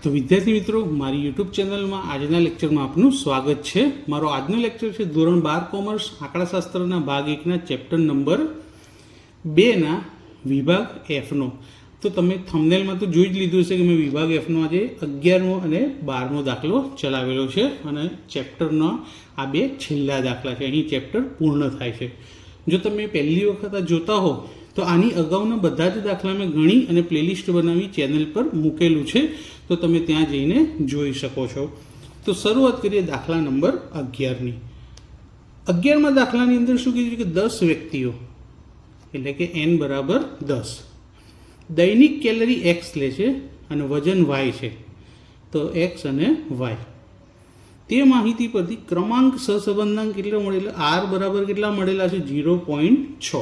तो विद्यार्थी मित्रों मारी यूट्यूब चैनल में आजना लेक्चर में आपनु स्वागत है। मारो आजनो लेक्चर है धोरण 12 कॉमर्स आंकड़ाशास्त्र भाग 1 ना चैप्टर नंबर 2 ना विभाग एफ नो। तो तमे थंबनेल में तो जोई ज लीधुं छे कि मैं विभाग एफ नो आज 11मो અને 12मो दाखलो चलावेलो छे અને चैप्टरनो आ बे छेल्ला दाखला छे। અહીં चैप्टर पूर्ण थाय छे। जो तमे पहली वखत जोता हो तो आनी अगाउना बधा ज दाखला में गणी अने प्लेलिस्ट बनावी चैनल पर मूकेलू छे, तो तमे त्यां जईने जोई शको छो। तो शुरुआत करिए दाखला नंबर 11 नी। 11मा दाखलानी अंदर शुं कीधुं के 10 व्यक्तिओ एटले के n बराबर 10 दैनिक कैलरी x ले छे अने वजन y छे, तो x अने y ते माहिती परथी क्रमांक सहसंबंधांक કેટલો મળેલો r बराबर કેટલા મળેલા છે 0.6।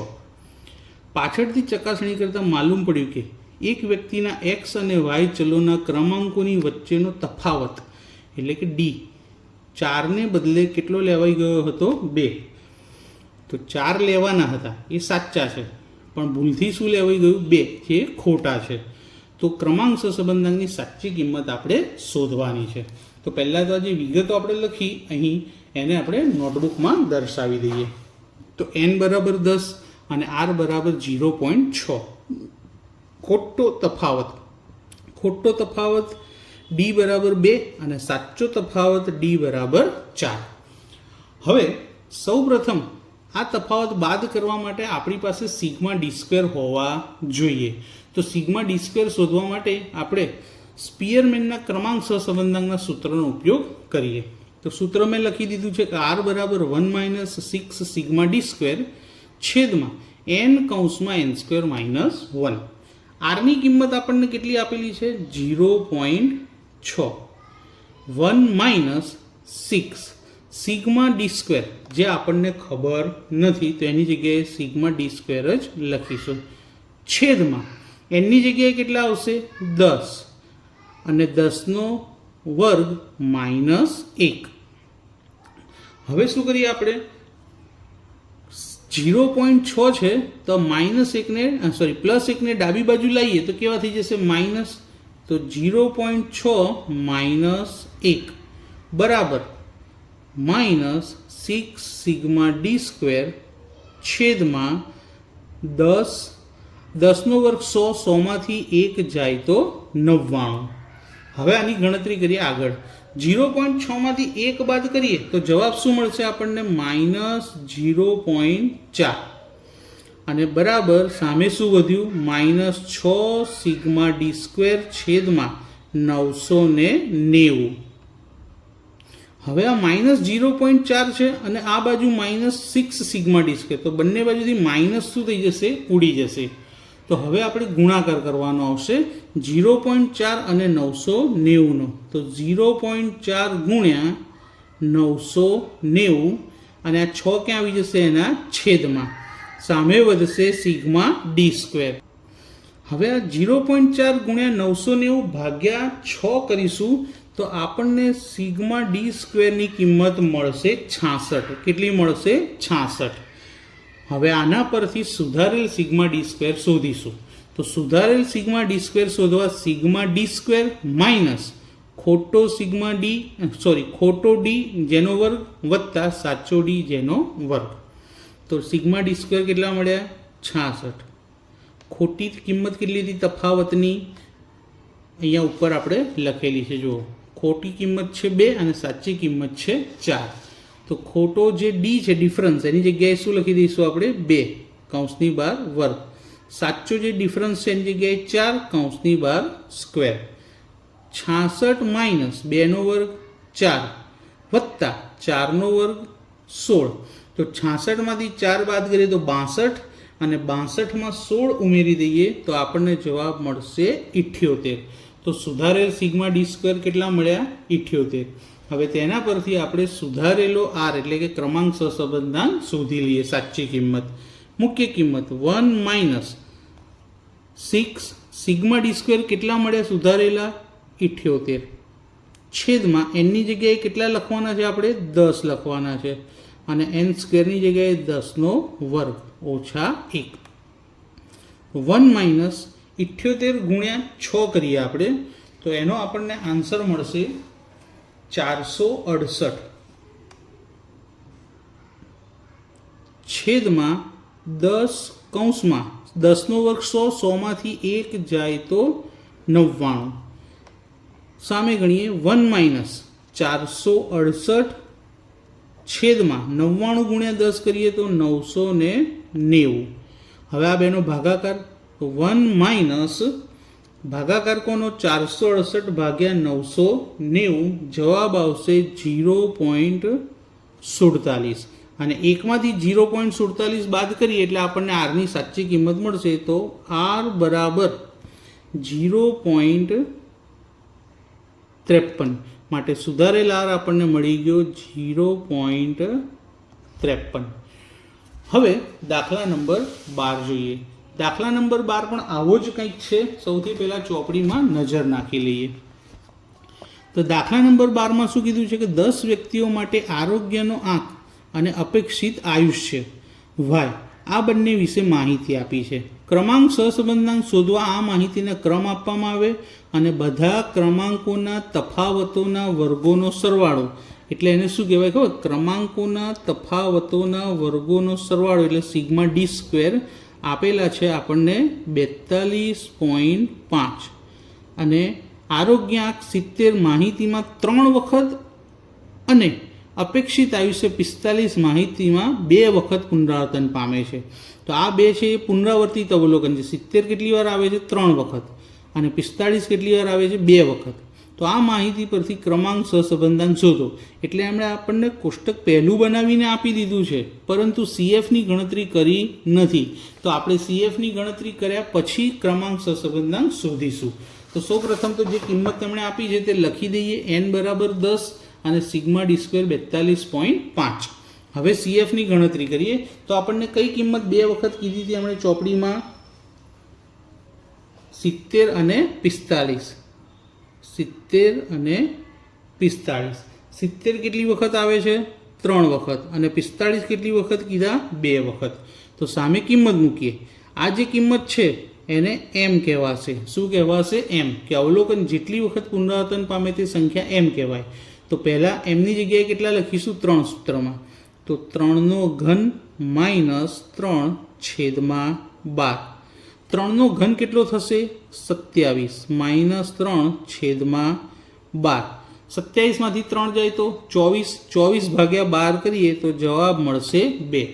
પાછળથી ચકાસણી કરતા માલુમ પડ્યું કે એક વ્યક્તિના x અને y ચલોના ક્રમાંકોની વચ્ચેનો તફાવત એટલે કે d 4 ને બદલે કેટલો લેવાઈ ગયો હતો 2। તો 4 લેવાના હતા એ સાચા છે, પણ ભૂલથી શું લેવાઈ ગયું 2 જે ખોટા છે। તો ક્રમાંક સહસંબંધાંકની સાચી કિંમત આપણે શોધવાની છે। તો પહેલા તો જે વિગતો આપણે લખી અહીં એને આપણે નોટબુકમાં દર્શાવી દઈએ। તો n બરાબર 10 અને r બરાબર 0.6। ખોટો તફાવત d બરાબર 2 અને સાચો તફાવત d બરાબર 4। હવે સૌપ્રથમ આ તફાવત બાદ કરવા માટે આપણી પાસે સિગ્મા ડી સ્ક્વેર હોવા જોઈએ। તો સિગ્મા ડી સ્ક્વેર શોધવા માટે આપણે સ્પિયરમેનના ક્રમાંક સહસંબંધાંકના સૂત્રનો ઉપયોગ કરીએ। તો સૂત્ર મેં લખી દીધું છે કે r બરાબર 1 - 6 સિગ્મા ડી સ્ક્વેર છેદમાં n કૌંસમાં n સ્ક્વેર માઇનસ 1। આરની કિંમત આપણને કેટલી આપેલી છે 0.6। 1 - 6 સિગ્મા ડી સ્ક્વેર જે આપણને ખબર નથી તો એની જગ્યાએ સિગ્મા ડી સ્ક્વેર જ લખીશું, છેદમાં એની જગ્યાએ કેટલા આવશે 10 અને 10નો વર્ગ માઇનસ 1। હવે શું કરીએ આપણે 0.6 છે તો -1 ને પ્લસ 1 ને ડાબી બાજુ લાવીએ તો કેવા થઈ જશે માઇનસ। તો 0.6 - 1 બરાબર -6 સિગ્મા ડી સ્ક્વેર છેદમાં 10 10નો વર્ગ 100 100માંથી 1 જાય તો 99। હવે આની ગણતરી કરીએ આગળ। 0.6 માંથી 1 બાદ કરીએ તો જવાબ શું મળશે આપણને -0.4 અને બરાબર સામે શું વધ્યું -6 સિગ્મા ડી સ્ક્વેર છેદમાં 990। હવે આ -0.4 છે અને આ બાજુ -6 સિગ્મા ડી સ્ક્વેર, તો બંને બાજુથી માઇનસ શું થઈ જશે ઉડી જશે। તો હવે આપણે ગુણાકાર કરવાનો આવશે 0.4 અને 990નો। તો 0.4 ગુણ્યા 990 અને આ 6 ક્યાં આવી જશે એના છેદમાં, સામે વધશે સિગ્મા ડી સ્ક્વેર। હવે આ 0.4 ગુણ્યા 990 ભાગ્યા 6 કરીશું તો આપણને સિગ્મા ડી સ્ક્વેરની કિંમત મળશે 66। કેટલી મળશે 66। હવે આના પરથી સુધારેલ સિગ્મા ડી સ્ક્વેર શોધીશું। તો સુધારેલ સિગ્મા ડી સ્ક્વેર શોધવા સિગ્મા ડી સ્ક્વેર માઇનસ ખોટો ડી જેનો વર્ગ વત્તા સાચો ડી જેનો વર્ગ। તો સિગ્મા ડી સ્ક્વેર કેટલા મળ્યા 66। ખોટી કિંમત કેટલી હતી તફાવતની અહીંયા ઉપર આપણે લખેલી છે, જુઓ ખોટી કિંમત છે 2 અને સાચી કિંમત છે 4। તો ખોટો જે ડી છે ડિફરન્સ એની જગ્યાએ શું લખી દઈશું આપણે 2 કૌંસની બહાર વર્ગ, સાચો જે ડિફરન્સ છે એની જગ્યાએ 4 કૌંસની બહાર સ્ક્વેર। 66 માઇનસ 2નો વર્ગ 4 વત્તા 4નો વર્ગ 16। તો 66માંથી 4 બાદ કરીએ તો 62 અને 62માં 16 ઉમેરી દઈએ તો આપણને જવાબ મળશે 78। તો સુધારેલ સિગ્મા ડી સ્ક્વેર કેટલા મળ્યા 78। હવે તેના પરથી આપણે સુધારેલો r એટલે કે ક્રમાંક સહસંબંધાંક શોધી લઈએ। સાચી કિંમત મુખ્ય કિંમત 1 - 6 સિગ્મા ડી સ્ક્વેર કેટલા મળ્યા સુધારેલા 78 છેદમાં એની જગ્યાએ કેટલા લખવાના છે આપણે 10 લખવાના છે અને n સ્ક્વેરની જગ્યાએ 10નો વર્ગ ઓછા 1। 1 - 78 ગુણ્યા 6 કરીએ આપણે તો એનો આપણને આન્સર મળશે 468 છેદમાં 10 કૌંસમાં 10 નો વર્ગ 100, 100 માંથી 1 જાય તો 99. સામે ગણીએ 1 - 468 છેદમાં 99 ગુણ્યા 10 કરીએ તો 990. હવે આ બેનો ભાગાકાર, તો 1 - ભાગાકાર કોનો 468 ભાગ્યા 990, જવાબ આવશે 0.47. અને એકમાંથી 0.47 બાદ કરીએ એટલે આપણને આરની સાચી કિંમત મળશે. તો આર બરાબર 0.53. માટે સુધારેલ આર આપણને મળી ગયો 0.53. હવે દાખલા નંબર 12 જોઈએ. દાખલા નંબર 12 પણ આવો જ કંઈક છે. સૌથી પહેલાં ચોપડીમાં નજર નાખી લઈએ. તો દાખલા નંબર 12માં શું કીધું છે કે 10 વ્યક્તિઓ માટે આરોગ્યનો આંક અને અપેક્ષિત આયુષ્ય વાય આ બંને વિશે માહિતી આપી છે. ક્રમાંક સહસંબંધાંક શોધવા આ માહિતીના ક્રમ આપવામાં આવે અને બધા ક્રમાંકોના તફાવતોના વર્ગોનો સરવાળો, એટલે એને શું કહેવાય ખબર? ક્રમાંકોના તફાવતોના વર્ગોનો સરવાળો એટલે સિગ્મા ડી સ્ક્વેર આપેલા છે આપણને 42.5. અને આરોગ્ય આંક 70 માહિતીમાં 3 વખત અને અપેક્ષિત આયુષ્ય 45 માહિતીમાં 2 વખત પુનરાવર્તન પામે છે. તો આ બે છે એ પુનરાવર્તિત અવલોકન છે. 70 કેટલી વાર આવે છે? 3 વખત. અને 45 કેટલી વાર આવે છે? 2 વખત. તો આ માહિતી પરથી ક્રમાંક સહસંબંધાંક શોધો. એટલે એમણે આપણને કોષ્ટક પહેલું બનાવીને આપી દીધું છે, પરંતુ CFની ગણતરી કરી નથી. તો આપણે CFની ગણતરી કર્યા પછી ક્રમાંક સહસંબંધાંક શોધીશું. તો સૌપ્રથમ તો જે કિંમત તેમણે આપી છે તે લખી દઈએ. n બરાબર 10 અને સિગ્મા ડી સ્ક્વેર 42.5. હવે CFની ગણતરી કરીએ તો આપણને કઈ કિંમત 2 વખત કીધી હતી આપણે ચોપડીમાં? 70 અને 45. 70 અને 45. 70 કેટલી વખત આવે છે? 3 વખત. અને 45 કેટલી વખત કીધા? 2 વખત. તો સામે કિંમત મૂકીએ. આ જે કિંમત છે એને m કહેવાશે. શું કહેવાશે? m. કે અવલોકન જેટલી વખત પુનરાવર્તન પામે તે સંખ્યા m કહેવાય. તો પહેલાં mની જગ્યાએ કેટલા લખીશું? 3 સૂત્રમાં. તો 3 નો ઘન માઇનસ 3 છેદમાં 12. 3 નો ઘન કેટલો થશે? 27 માઇનસ 3 છેદમાં 12. 27 માંથી 3 જાય તો 24. 24 ભાગ્યા 12 કરીએ તો જવાબ મળશે 2.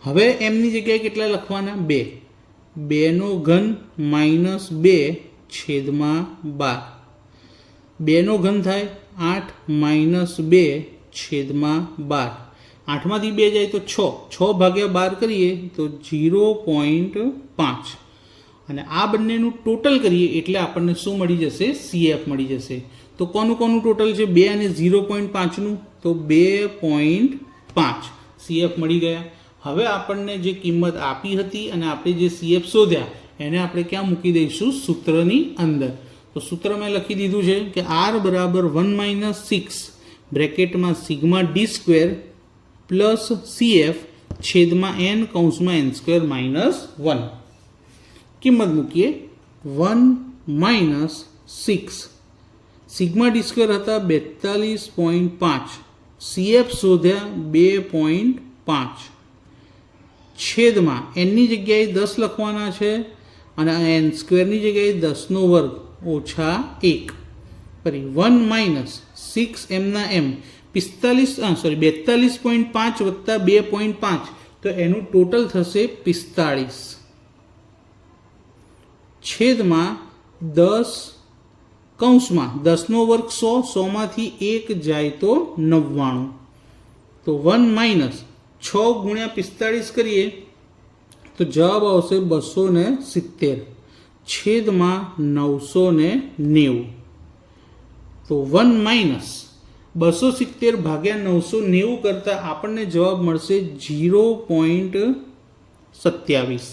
હવે mની જગ્યાએ કેટલા લખવાના? 2. 2 નો ઘન માઇનસ 2 છેદમાં 12. 2 નો ઘન થાય 8 માઇનસ 2 છેદમાં 12. 8 માંથી 2 જાય તો 6. 6 ભાગ્યા 12 કરીએ તો 0.5. અને આ બંનેનું ટોટલ કરીએ એટલે આપણને શું મળી જશે? CF મળી જશે. તો કોનું ટોટલ છે? 2 અને 0.5નું. તો 2.5 CF મળી ગયા. હવે આપણને જે કિંમત આપી હતી અને આપણે જે CF શોધ્યા એને આપણે ક્યાં મૂકી દઈશું? સૂત્રની અંદર. તો સૂત્ર મેં લખી દીધું છે કે R બરાબર 1 - 6 બ્રેકેટમાં sigma D square plus CF છેદમાં n કૌંસમાં n સ્ક્વેર માઇનસ 1. કિંમત મૂકીએ. 1 - 6 સિગ્મા ડી સ્ક્વેર હતા 42.5. CF શોધ્યા 2.5 છેદમાં nની જગ્યાએ 10 લખવાના છે અને n સ્ક્વેરની જગ્યાએ 10 નો વર્ગ ઓછા 1. ફરી 1 - 6 mના m 42.5 વત્તા 2.5 તો એનું ટોટલ થશે 45 છેદમાં 10 કૌંસમાં 10 નો વર્ગ 100. 100 માંથી 1 જાય તો 99. તો 1 - 6 ગુણ્યા 45 કરીએ તો જવાબ આવશે 270 છેદમાં 990. તો 1 - 270 ભાગ્યા 990 કરતાં આપણને જવાબ મળશે 0.27.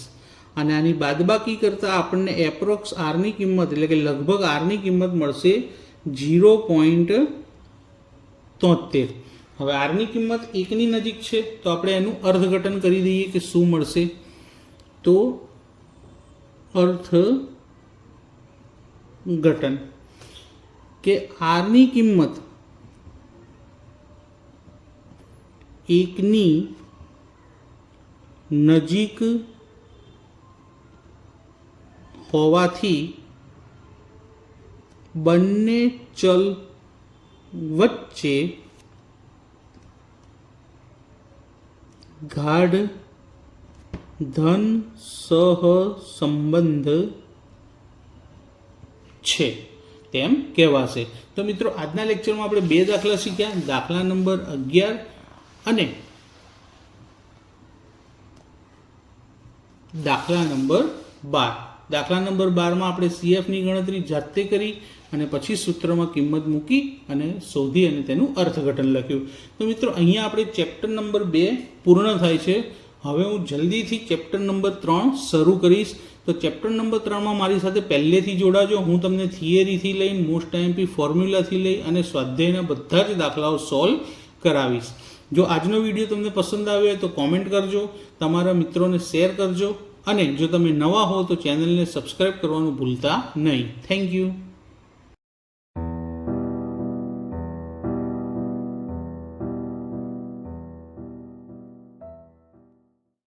અને આની બાદબાકી કરતાં આપણને એપ્રોક્સ આરની કિંમત એટલે કે લગભગ આરની કિંમત મળશે 0.73. હવે આરની કિંમત 1ની નજીક છે તો આપણે એનું અર્થઘટન કરી દઈએ કે શું મળશે. તો અર્થઘટન અર્થઘટન કે આરની કિંમત 1ની નજીક હોવાથી બંને ચલ વચ્ચે ગાઢ ધન સહસંબંધ છે તેમ કહેવાશે. તો મિત્રો આજના લેક્ચરમાં આપણે 2 દાખલા શીખ્યા, દાખલા નંબર 11 અને દાખલા નંબર 12. દાખલા નંબર 12માં આપણે CFની ગણતરી જાતે કરી અને પછી સૂત્રમાં કિંમત મૂકી અને શોધી અને તેનું અર્થઘટન લખ્યું. તો મિત્રો અહીંયા આપણે ચેપ્ટર નંબર 2 પૂર્ણ થાય છે. હવે હું જલ્દીથી ચેપ્ટર નંબર 3 શરૂ કરીશ. તો ચેપ્ટર નંબર 3માં મારી સાથે પહેલેથી જોડાજો. હું તમને થિયરીથી લઈને મોસ્ટ આઈએમપી ફોર્મ્યુલાથી લઈ અને સ્વાધ્યાયના બધા જ દાખલાઓ સોલ્વ કરાવીશ. જો આજનો વિડીયો તમને પસંદ આવ્યો હોય તો કોમેન્ટ કરજો, તમારા મિત્રોને શેર કરજો અને જો તમે નવા હો તો ચેનલને સબસ્ક્રાઈબ કરવાનું ભૂલતા નહીં. Thank you.